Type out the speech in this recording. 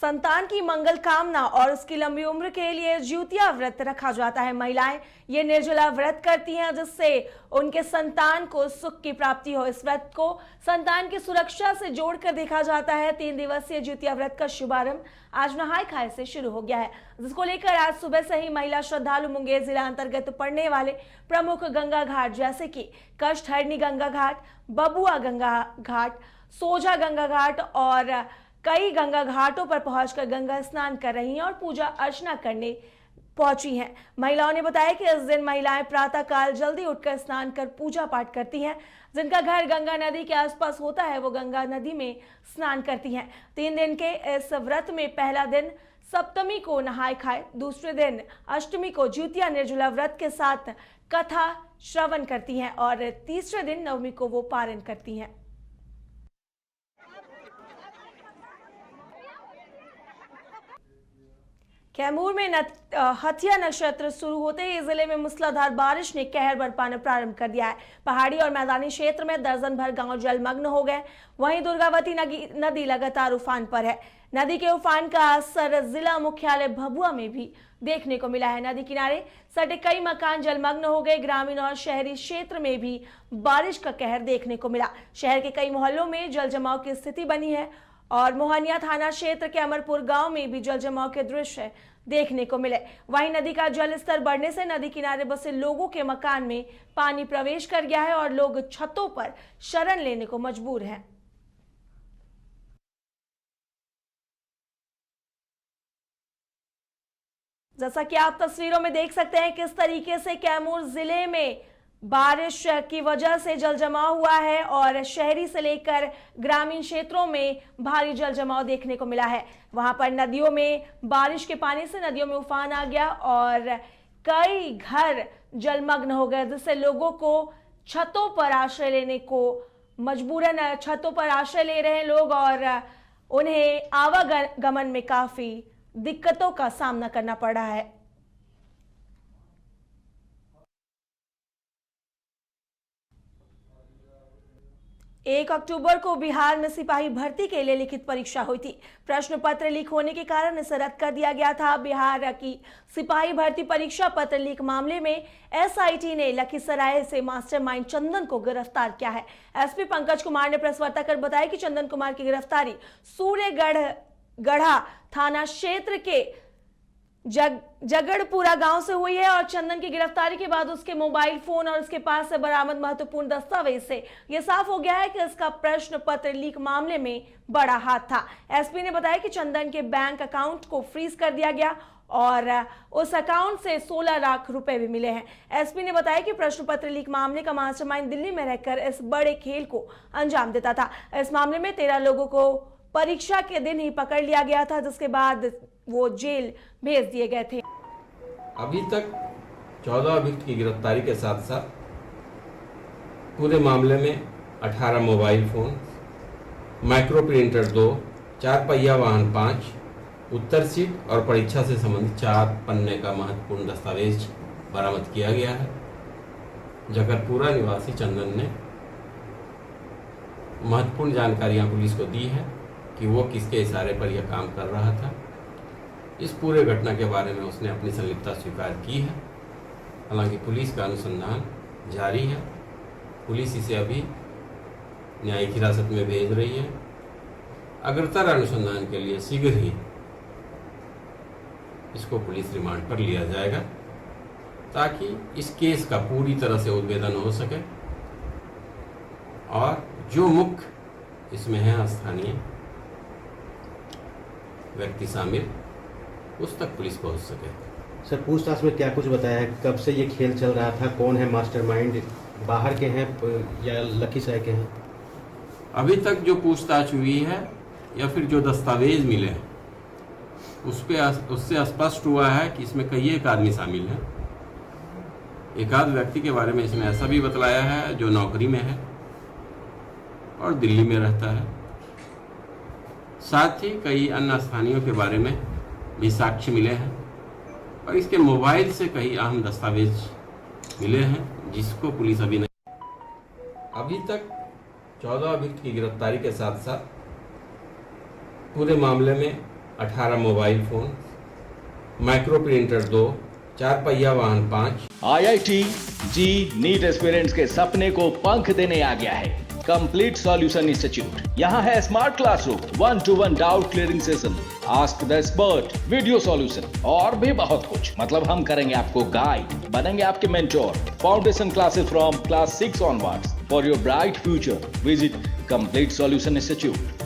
संतान की मंगल कामना और उसकी लंबी उम्र के लिए ज्योतिया व्रत रखा जाता है। महिलाएं ये निर्जला व्रत करती हैं जिससे उनके संतान को सुख की प्राप्ति हो। इस व्रत को संतान की सुरक्षा से जोड़कर देखा जाता है। 3 दिवसीय ज्योतिया व्रत का शुभारंभ आज नहाय खाए से शुरू हो गया है, जिसको लेकर आज सुबह से ही महिला श्रद्धालु मुंगेर जिला अंतर्गत पड़ने वाले प्रमुख गंगा घाट जैसे कि कष्टहरणी गंगा घाट, बबुआ गंगा घाट, सोजा गंगा घाट और कई गंगा घाटों पर पहुंचकर गंगा स्नान कर रही हैं और पूजा अर्चना करने पहुंची हैं। महिलाओं ने बताया कि इस दिन महिलाएं प्रातः काल जल्दी उठकर स्नान कर पूजा पाठ करती हैं। जिनका घर गंगा नदी के आसपास होता है वो गंगा नदी में स्नान करती हैं। 3 दिन के इस व्रत में पहला दिन सप्तमी को नहाय खाए, दूसरे दिन अष्टमी को ज्योतिया निर्जला व्रत के साथ कथा श्रवण करती हैं और तीसरे दिन नवमी को वो पारण करती हैं। कैमूर में हथिया नक्षत्र शुरू होते ही जिले में मूसलाधार बारिश ने कहर बरपाना प्रारंभ कर दिया है। पहाड़ी और मैदानी क्षेत्र में दर्जन भर गांव जलमग्न हो गए। वहीं दुर्गावती नदी लगातार उफान पर है। नदी के उफान का असर जिला मुख्यालय भभुआ में भी देखने को मिला है। नदी किनारे सटे कई मकान जलमग्न हो गए। ग्रामीण और शहरी क्षेत्र में भी बारिश का कहर देखने को मिला। शहर के कई मोहल्लों में जल जमाव की स्थिति बनी है और मोहनिया थाना क्षेत्र के अमरपुर गांव में भी जल जमाव के दृश्य देखने को मिले। वहीं नदी का जल स्तर बढ़ने से नदी किनारे बसे लोगों के मकान में पानी प्रवेश कर गया है और लोग छतों पर शरण लेने को मजबूर हैं। जैसा कि आप तस्वीरों में देख सकते हैं किस तरीके से कैमूर जिले में बारिश की वजह से जल जमाव हुआ है और शहरी से लेकर ग्रामीण क्षेत्रों में भारी जल जमाव देखने को मिला है। वहां पर नदियों में बारिश के पानी से नदियों में उफान आ गया और कई घर जलमग्न हो गए, जिससे लोगों को छतों पर आश्रय लेने को मजबूरन छतों पर आश्रय ले रहे हैं लोग और उन्हें आवागमन में काफी दिक्कतों का सामना करना पड़ रहा है। 1 अक्टूबर को बिहार में सिपाही भर्ती के लिए लिखित परीक्षा हुई थी। प्रश्न पत्र लीक होने के कारण इसे रद्द कर दिया गया था। बिहार की सिपाही भर्ती परीक्षा पत्र लीक मामले में एसआईटी ने लखीसराय से मास्टरमाइंड चंदन को गिरफ्तार किया है। एसपी पंकज कुमार ने प्रेस वार्ता कर बताया कि चंदन कुमार की गिरफ्तारी सूर्यगढ़ा थाना क्षेत्र के जगड़पुरा गांव से हुई है और चंदन की गिरफ्तारी के बाद उसके मोबाइल फोन और उसके पास से बरामद महत्वपूर्ण दस्तावेज से यह साफ हो गया है कि इसका प्रश्न पत्र लीक मामले में बड़ा हाथ था। एसपी ने बताया कि चंदन के बैंक अकाउंट को फ्रीज कर दिया गया और उस अकाउंट से 16 लाख रुपए भी मिले हैं। एसपी ने बताया कि प्रश्न पत्र लीक मामले का मास्टरमाइंड दिल्ली में रहकर इस बड़े खेल को अंजाम देता था। इस मामले में 13 लोगों को परीक्षा के दिन ही पकड़ लिया गया था, जिसके बाद वो जेल भेज दिए गए थे। अभी तक 14 अभियुक्त की गिरफ्तारी के साथ साथ पूरे मामले में 18 मोबाइल फोन, माइक्रो प्रिंटर 2, 4 पहिया वाहन 5, उत्तर सीट और परीक्षा से संबंधित 4 पन्ने का महत्वपूर्ण दस्तावेज बरामद किया गया है। जगरपुरा निवासी चंदन ने महत्वपूर्ण जानकारियां पुलिस को दी है कि वो किसके इशारे पर यह काम कर रहा था। इस पूरे घटना के बारे में उसने अपनी संलिप्तता स्वीकार की है। हालांकि पुलिस का अनुसंधान जारी है। पुलिस इसे अभी न्यायिक हिरासत में भेज रही है। अग्रतर अनुसंधान के लिए शीघ्र ही इसको पुलिस रिमांड पर लिया जाएगा ताकि इस केस का पूरी तरह से उद्भेदन हो सके और जो मुख्य इसमें है स्थानीय व्यक्ति शामिल उस तक पुलिस पहुंच सके। सर, पूछताछ में क्या कुछ बताया है? कब से ये खेल चल रहा था? कौन है मास्टरमाइंड? बाहर के हैं या लखीसराय के हैं? अभी तक जो पूछताछ हुई है या फिर जो दस्तावेज मिले हैं उससे स्पष्ट हुआ है कि इसमें कई एक आदमी शामिल है। एक आध व्यक्ति के बारे में इसने ऐसा भी बतलाया है जो नौकरी में है और दिल्ली में रहता है। साथ ही कई अन्य स्थानियों के बारे में भी साक्ष्य मिले हैं और इसके मोबाइल से कई अहम दस्तावेज मिले हैं जिसको पुलिस अभी तक 14 अभियुक्त की गिरफ्तारी के साथ साथ पूरे मामले में 18 मोबाइल फोन, माइक्रो प्रिंटर 2, 4 पहिया वाहन 5। IIT जी नीट एस्पिरेंट्स के सपने को पंख देने आ गया है कंप्लीट सॉल्यूशन इंस्टीट्यूट। यहाँ है smart classroom, 1-to-1 doubt clearing session, ask the expert, video solution और भी बहुत कुछ। मतलब हम करेंगे आपको गाइड, बनेंगे आपके mentor. Foundation classes from class 6 onwards for your bright future. Visit complete solution institute.